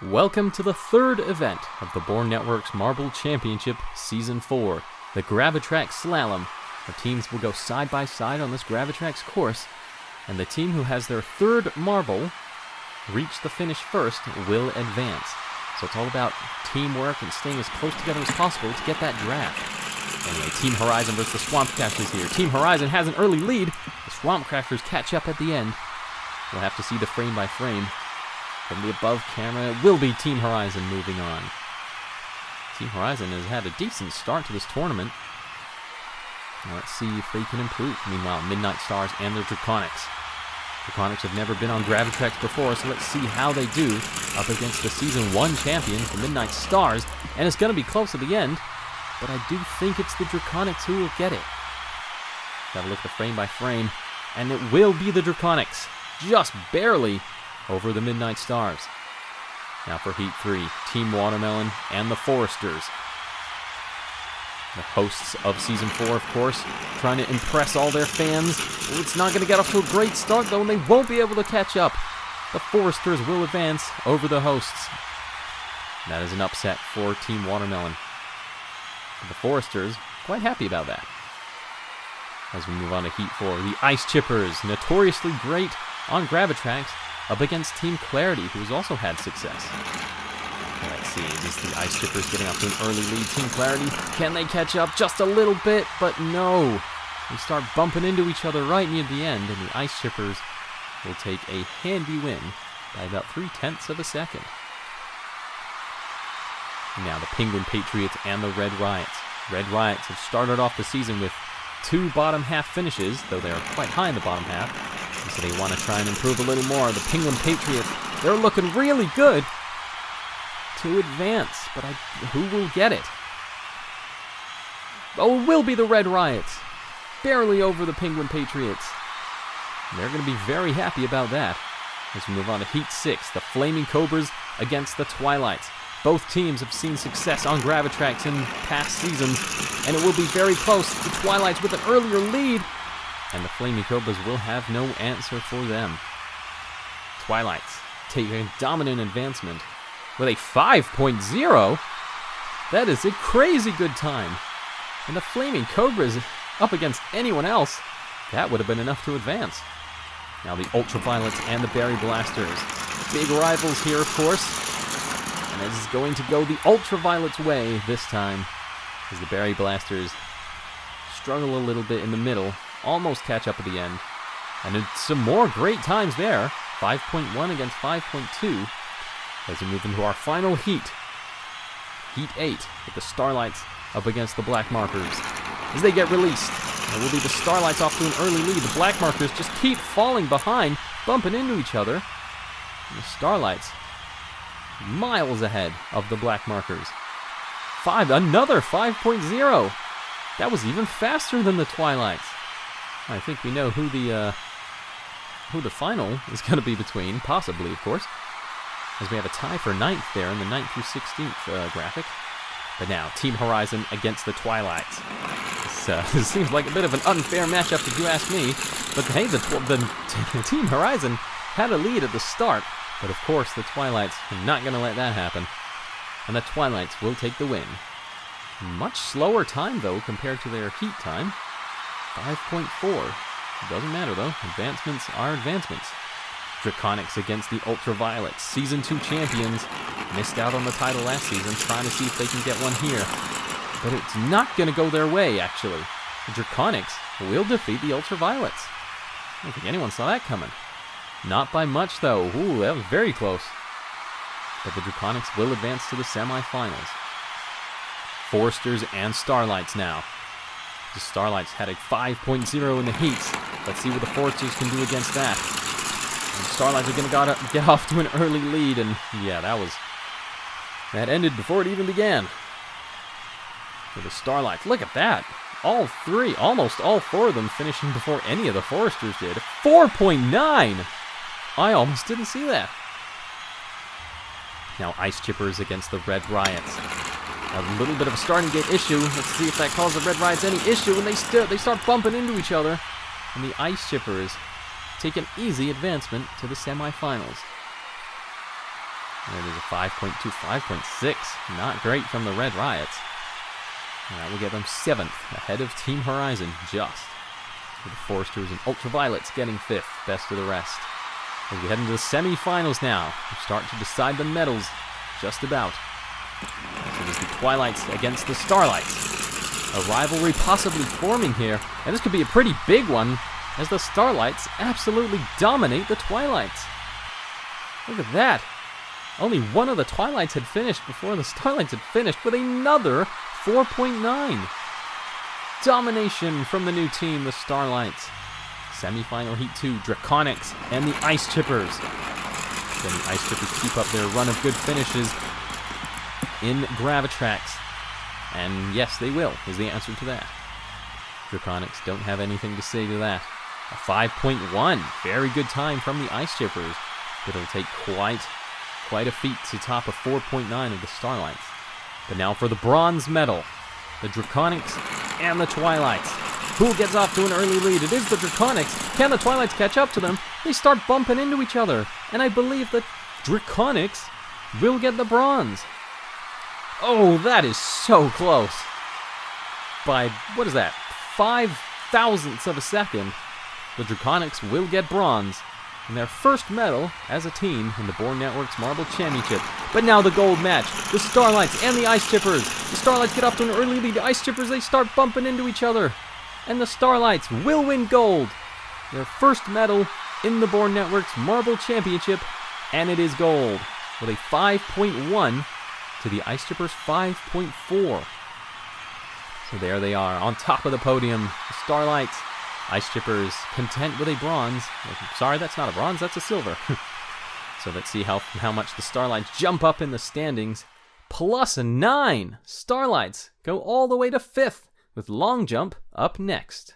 Welcome to the third event of the Bourne Network's Marble Championship Season 4, the GraviTrax Slalom. The teams will go side by side on this GraviTrax course, and the team who has their third marble reach the finish first will advance. So it's all about teamwork and staying as close together as possible to get that draft. Anyway, Team Horizon versus the Swamp Crashers here. Team Horizon has an early lead. The Swamp Crashers catch up at the end. We'll have to see the frame by frame. From the above camera, it will be Team Horizon moving on. Team Horizon has had a decent start to this tournament. Now let's see if they can improve. Meanwhile, Midnight Stars and their Draconics. Draconics have never been on GraviTrax before, so let's see how they do up against the Season 1 champions, the Midnight Stars. And it's going to be close at the end, but I do think it's the Draconics who will get it. Have a look at the frame by frame, and it will be the Draconics, just barely over the Midnight Stars. Now for Heat 3, Team Watermelon and the Foresters. The hosts of Season 4, of course, trying to impress all their fans. It's not going to get off to a great start, though, and they won't be able to catch up. The Foresters will advance over the hosts. That is an upset for Team Watermelon. The Foresters, quite happy about that. As we move on to Heat 4, the Ice Chippers, notoriously great on GraviTrax, up against Team Clarity, who's also had success. Let's see, is this the Ice Chippers getting off to an early lead? Team Clarity, can they catch up just a little bit? But no. They start bumping into each other right near the end, and the Ice Chippers will take a handy win by about 0.3 of a second. Now the Penguin Patriots and the Red Riots. Red Riots have started off the season with 2 bottom half finishes, though they are quite high in the bottom half. So they want to try and improve a little more. The Penguin Patriots, they're looking really good to advance, but who will get it? Oh, it will be the Red Riots, barely over the Penguin Patriots. They're going to be very happy about that. As we move on to Heat 6, the Flaming Cobras against the Twilights. Both teams have seen success on GraviTrax in past seasons, and it will be very close. The Twilights with an earlier lead, and the Flaming Cobras will have no answer for them. Twilights take a dominant advancement with a 5.0. That is a crazy good time. And the Flaming Cobras up against anyone else, that would have been enough to advance. Now the Ultraviolets and the Berry Blasters. Big rivals here, of course. And this is going to go the Ultraviolets' way this time, as the Berry Blasters struggle a little bit in the middle. Almost catch up at the end. And it's some more great times there. 5.1 against 5.2. As we move into our final heat. Heat 8 with the Starlights up against the Blackmarkers. As they get released, it will be the Starlights off to an early lead. The Blackmarkers just keep falling behind, bumping into each other. And the Starlights miles ahead of the Blackmarkers. Another 5.0. That was even faster than the Twilights. I think we know who the final is going to be between, possibly, of course, as we have a tie for 9th there in the 9th through 16th graphic. But now, Team Horizon against the Twilights. This seems like a bit of an unfair matchup if you ask me, but hey, the Team Horizon had a lead at the start, but of course the Twilights are not going to let that happen, and the Twilights will take the win. Much slower time, though, compared to their heat time. 5.4. Doesn't matter, though. Advancements are advancements. Draconics against the Ultraviolets. Season 2 champions. Missed out on the title last season, trying to see if they can get one here. But it's not going to go their way, actually. The Draconics will defeat the Ultraviolets. I don't think anyone saw that coming. Not by much, though. Ooh, that was very close. But the Draconics will advance to the semifinals. Foresters and Starlights now. The Starlights had a 5.0 in the heats. Let's see what the Foresters can do against that. And the Starlights are going to get off to an early lead, and yeah, that ended before it even began. For the Starlights, look at that. Almost all 4 of them finishing before any of the Foresters did. 4.9! I almost didn't see that. Now Ice Chippers against the Red Riots. A little bit of a starting gate issue. Let's see if that causes the Red Riots any issue. And they start bumping into each other. And the Ice Chippers take an easy advancement to the semifinals. And it is a 5.2, 5.6. Not great from the Red Riots. And that will get them 7th, ahead of Team Horizon, just. With the Foresters and Ultraviolets getting 5th, best of the rest. As we head into the semi-finals now, we start to decide the medals, just about. So it is the Twilights against the Starlights. A rivalry possibly forming here, and this could be a pretty big one, as the Starlights absolutely dominate the Twilights. Look at that. Only one of the Twilights had finished before the Starlights had finished with another 4.9. Domination from the new team, the Starlights. Semi-final Heat 2, Draconics and the Ice Chippers. Then the Ice Chippers keep up their run of good finishes in GraviTrax. And yes, they will, is the answer to that. Draconics don't have anything to say to that. A 5.1, very good time from the Ice Chippers. But it'll take quite a feat to top a 4.9 of the Starlights. But now for the bronze medal, the Draconics and the Twilights. Who gets off to an early lead? It is the Draconics. Can the Twilights catch up to them? They start bumping into each other, and I believe that Draconics will get the bronze. Oh, that is so close. By, what is that, 5/1000ths of a second, the Draconics will get bronze in their first medal as a team in the Bourne Network's Marble Championship. But now the gold match, the Starlights and the Ice Chippers. The Starlights get off to an early lead. The Ice Chippers, they start bumping into each other. And the Starlights will win gold. Their first medal in the Bourne Network's Marble Championship, and it is gold, with a 5.1 to the Ice Chippers' 5.4. So there they are, on top of the podium, the Starlights. Ice Chippers content with a bronze. Sorry, that's not a bronze, that's a silver. So let's see how much the Starlights jump up in the standings. Plus a 9! Starlights go all the way to 5th, with long jump up next.